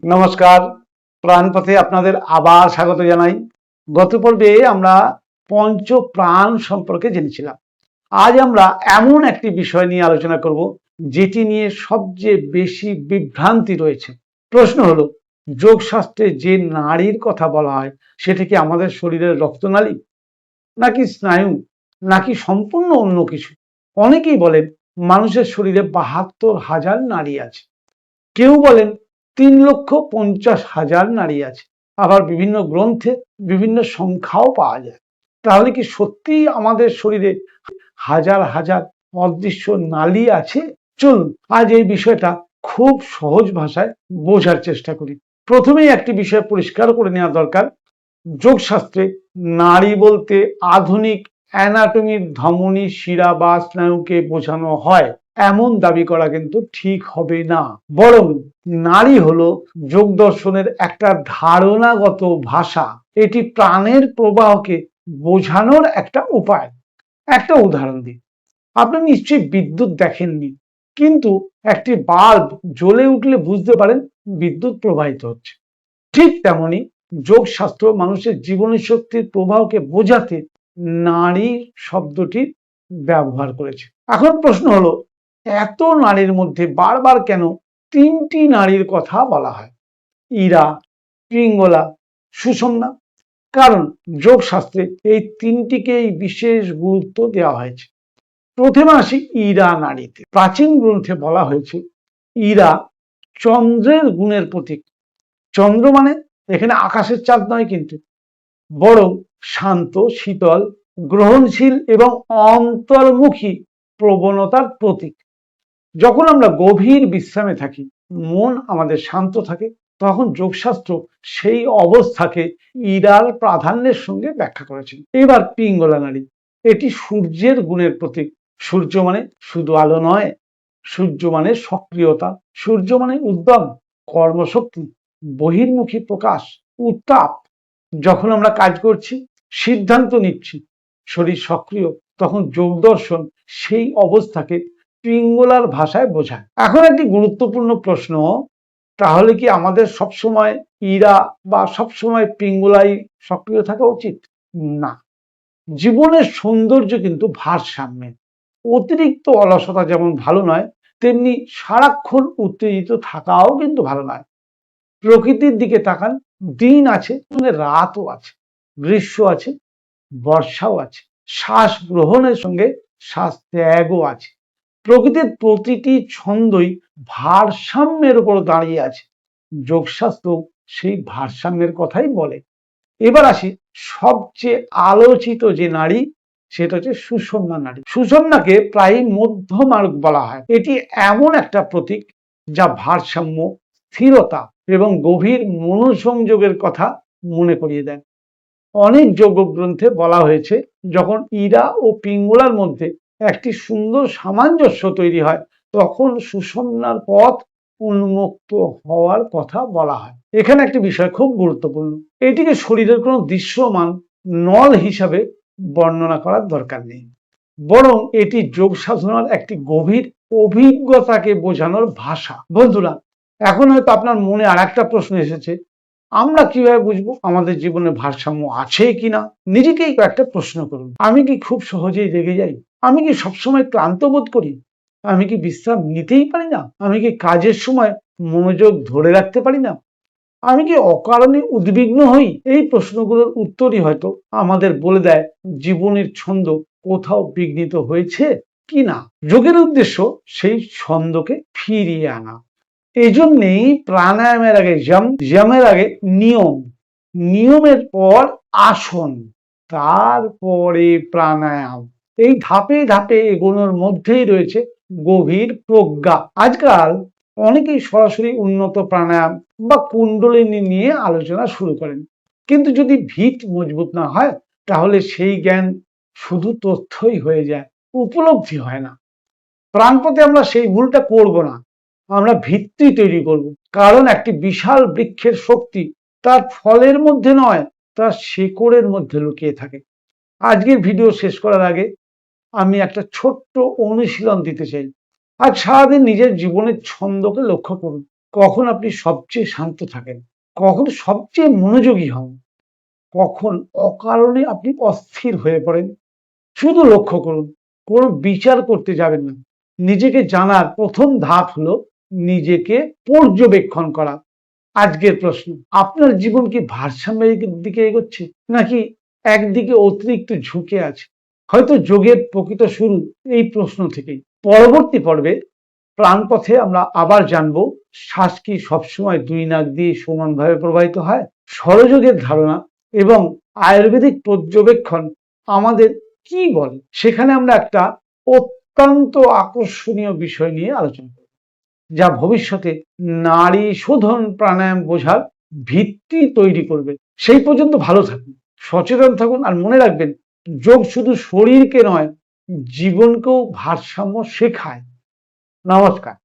নমস্কার, প্রাণপথে আপনাদের আবার স্বাগত জানাই। গত পর্বে আমরা পঞ্চ প্রাণ সম্পর্কে জেনেছিলাম। আজ আমরা এমন একটি বিষয় নিয়ে আলোচনা করব যেটি নিয়ে সবচেয়ে বেশি বিভ্রান্তি রয়েছে। প্রশ্ন হলো, যোগশাস্ত্রে যে নাড়ির কথা বলা হয় সেটা কি আমাদের শরীরের রক্তনালী, নাকি স্নায়ু, নাকি সম্পূর্ণ অন্য কিছু? অনেকেই বলেন মানুষের শরীরে ৭২,০০০ নাড়ি আছে, কেউ বলেন ৩,৫০,০০০ নাড়ি আছে। আবার বিভিন্ন গ্রন্থে বিভিন্ন সংখ্যাও পাওয়া যায়। তাহলে কি সত্যি আমাদের শরীরে হাজার হাজার অদৃশ্য নালী আছে? চলুন আজ এই বিষয়টা খুব সহজ ভাষায় বোঝার চেষ্টা করি। প্রথমেই একটি বিষয় পরিষ্কার করে নেওয়া দরকার। যোগশাস্ত্রে নাড়ি বলতে আধুনিক অ্যানাটমির ধমনী, শিরা বা স্নায়ুকে বোঝানো হয় এমন দাবি করা কিন্তু ঠিক হবে না। বরং নাড়ি হলো যোগ দর্শনের একটা ধারণাগত ভাষা। এটি প্রাণের প্রবাহকে বোঝানোর একটা উপায়। একটা উদাহরণ দিই, আপনি নিশ্চয়ই বিদ্যুৎ দেখেননি, কিন্তু একটি বাল্ব জ্বলে উঠলে বুঝতে পারেন বিদ্যুৎ প্রবাহিত হচ্ছে। ঠিক তেমনি যোগশাস্ত্র মানুষের জীবনী শক্তির প্রবাহকে বোঝাতে নারী শব্দটি ব্যবহার করেছে। এখন প্রশ্ন হলো, এত নারীর মধ্যে বারবার কেন তিনটি নারীর কথা বলা হয়, ইরা, পিঙ্গলা, সুষুম্না? কারণ যোগশাস্ত্রে এই তিনটিকেই বিশেষ গুরুত্ব দেওয়া হয়েছে। প্রথমে আসি ইরা নারীতে। প্রাচীন গ্রন্থে বলা হয়েছে ইরা চন্দ্রের গুণের প্রতীক। চন্দ্র মানে এখানে আকাশের চাঁদ নয় কিন্তু, বরং শান্ত, শীতল, গ্রহণশীল এবং অন্তর্মুখী প্রবণতার প্রতীক। যখন আমরা গভীর বিশ্রামে থাকি, মন আমাদের শান্ত থাকে, তখন যোগশাস্ত্র সেই অবস্থাকে ইরার প্রাধান্যের সঙ্গে ব্যাখ্যা করেছেন। এবার পিঙ্গলা নারী, এটি সূর্যের গুণের প্রতীক। সূর্য মানে শুধু আলো নয়, সূর্য মানে সক্রিয়তা, সূর্য মানে উদ্যম, কর্মশক্তি, বহির্মুখী প্রকাশ, উত্তাপ। যখন আমরা কাজ করছি, সিদ্ধান্ত নিচ্ছি, শরীর সক্রিয়, তখন যোগ দর্শন সেই অবস্থাকে পিঙ্গলার ভাষায় বোঝায়। এখন একটি গুরুত্বপূর্ণ প্রশ্ন, তাহলে কি আমাদের সবসময় ইরা বা সবসময় পিঙ্গলাই সক্রিয় থাকা উচিত? না। জীবনের সৌন্দর্য কিন্তু ভারসাম্যে। অতিরিক্ত অলসতা যেমন ভালো নয়, তেমনি সারাক্ষণ উত্তেজিত থাকাও কিন্তু ভালো নয়। প্রকৃতির দিকে তাকান, দিন আছে, রাতও আছে, গ্রীষ্ম আছে, বর্ষাও আছে, শ্বাস গ্রহণের সঙ্গে শ্বাস ত্যাগও আছে। প্রকৃতির প্রতিটি ছন্দই ভারসাম্যের উপর দাঁড়িয়ে আছে। যোগশাস্ত্র সেই ভারসাম্যের কথাই বলে। এবার আসি সবচেয়ে আলোচিত যে নারী, সেটা হচ্ছে সুষুম্না নারী। সুষুম্নাকে প্রায় মধ্যমার্গ বলা হয়। এটি এমন একটা প্রতীক যা ভারসাম্য, স্থিরতা এবং গভীর মনোসংযোগের কথা মনে করিয়ে দেয়। অনেক যোগ গ্রন্থে বলা হয়েছে, যখন ইরা ও পিঙ্গলার মধ্যে একটি সুন্দর সামঞ্জস্য তৈরি হয়, তখন সুষুম্নার পথ উন্মুক্ত হওয়ার কথা বলা হয়। এখানে একটি বিষয় খুব গুরুত্বপূর্ণ, এটিকে শরীরের কোনো দৃশ্যমান নল হিসাবে বর্ণনা করার দরকার নেই, বরং এটি যোগ সাধনার একটি গভীর অভিজ্ঞতাকে বোঝানোর ভাষা। বন্ধুরা, এখন হয়তো আপনার মনে আর একটা প্রশ্ন এসেছে, আমরা কিভাবে বুঝবো আমাদের জীবনে ভারসাম্য আছে কিনা? নিজেকেই কয়েকটা প্রশ্ন করুন। আমি কি খুব সহজেই রেগে যাই? আমি কি সবসময় ক্লান্ত বোধ করি? আমি কি বিশ্রাম নিতেই পারি না? আমি কি কাজের সময় মনোযোগ ধরে রাখতে পারি না? আমি কি অকারণে উদ্বিগ্ন হই? এই প্রশ্নগুলোর উত্তরই হয়তো আমাদের বলে দেয় জীবনের ছন্দ কোথাও বিঘ্নিত হয়েছে কি না। যোগের উদ্দেশ্য সেই ছন্দকে ফিরিয়ে আনা। এই জন্যেই প্রাণায়ামের আগে যমের আগে নিয়ম, নিয়মের পর আসন, তারপরে প্রাণায়াম। এই ধাপে ধাপে এগোনোর মধ্যেই রয়েছে গভীর প্রজ্ঞা। আজকাল অনেকেই সরাসরি উন্নত প্রাণায়াম বা কুণ্ডলিনী নিয়ে আলোচনা শুরু করেন, কিন্তু যদি ভিত মজবুত না হয়, তাহলে সেই জ্ঞান শুধু তথ্যই হয়ে যায়, উপলব্ধি হয় না। প্রাণপথে আমরা সেই ভুলটা করব না, আমরা ভিত্তি তৈরি করব। কারণ একটি বিশাল বৃক্ষের শক্তি তার ফলের মধ্যে নয়, তার শেকড়ের মধ্যে লুকিয়ে থাকে। আজকের ভিডিও শেষ করার আগে আমি একটা ছোট্ট অনুশীলন দিতে চাই। আজ সারাদিন নিজের জীবনের ছন্দকে লক্ষ্য করুন। কখন আপনি সবচেয়ে শান্ত থাকেন, কখন সবচেয়ে মনোযোগী হন, কখন অকারণে আপনি অস্থির হয়ে পড়েন। শুধু লক্ষ্য করুন, কোনো বিচার করতে যাবেন না। নিজেকে জানার প্রথম ধাপ হলো নিজেকে পর্যবেক্ষণ করা। আজকের প্রশ্ন, আপনার জীবন কি ভারসাম্যের দিকে এগোচ্ছে নাকি একদিকে অতিরিক্ত ঝুঁকে আছে? হয়তো যোগের প্রকৃত শুরু এই প্রশ্ন থেকেই। পরবর্তী পর্বে প্রাণপথে আমরা আবার জানবো, শ্বাস কি সবসময় দুই নাক দিয়ে সমানভাবে প্রবাহিত হয়, সরযোগের ধারণা এবং আয়ুর্বেদিক পর্যবেক্ষণ আমাদের কি বলে। সেখানে আমরা একটা অত্যন্ত আকর্ষণীয় বিষয় নিয়ে আলোচনা করব, যা ভবিষ্যতে নারী শোধন প্রাণায়াম বোঝার ভিত্তি তৈরি করবে। সেই পর্যন্ত ভালো থাকুন, সচেতন থাকুন, আর মনে রাখবেন, যোগ শুধু শরীরকে নয়, জীবনকেও ভারসাম্য শেখায়। নমস্কার।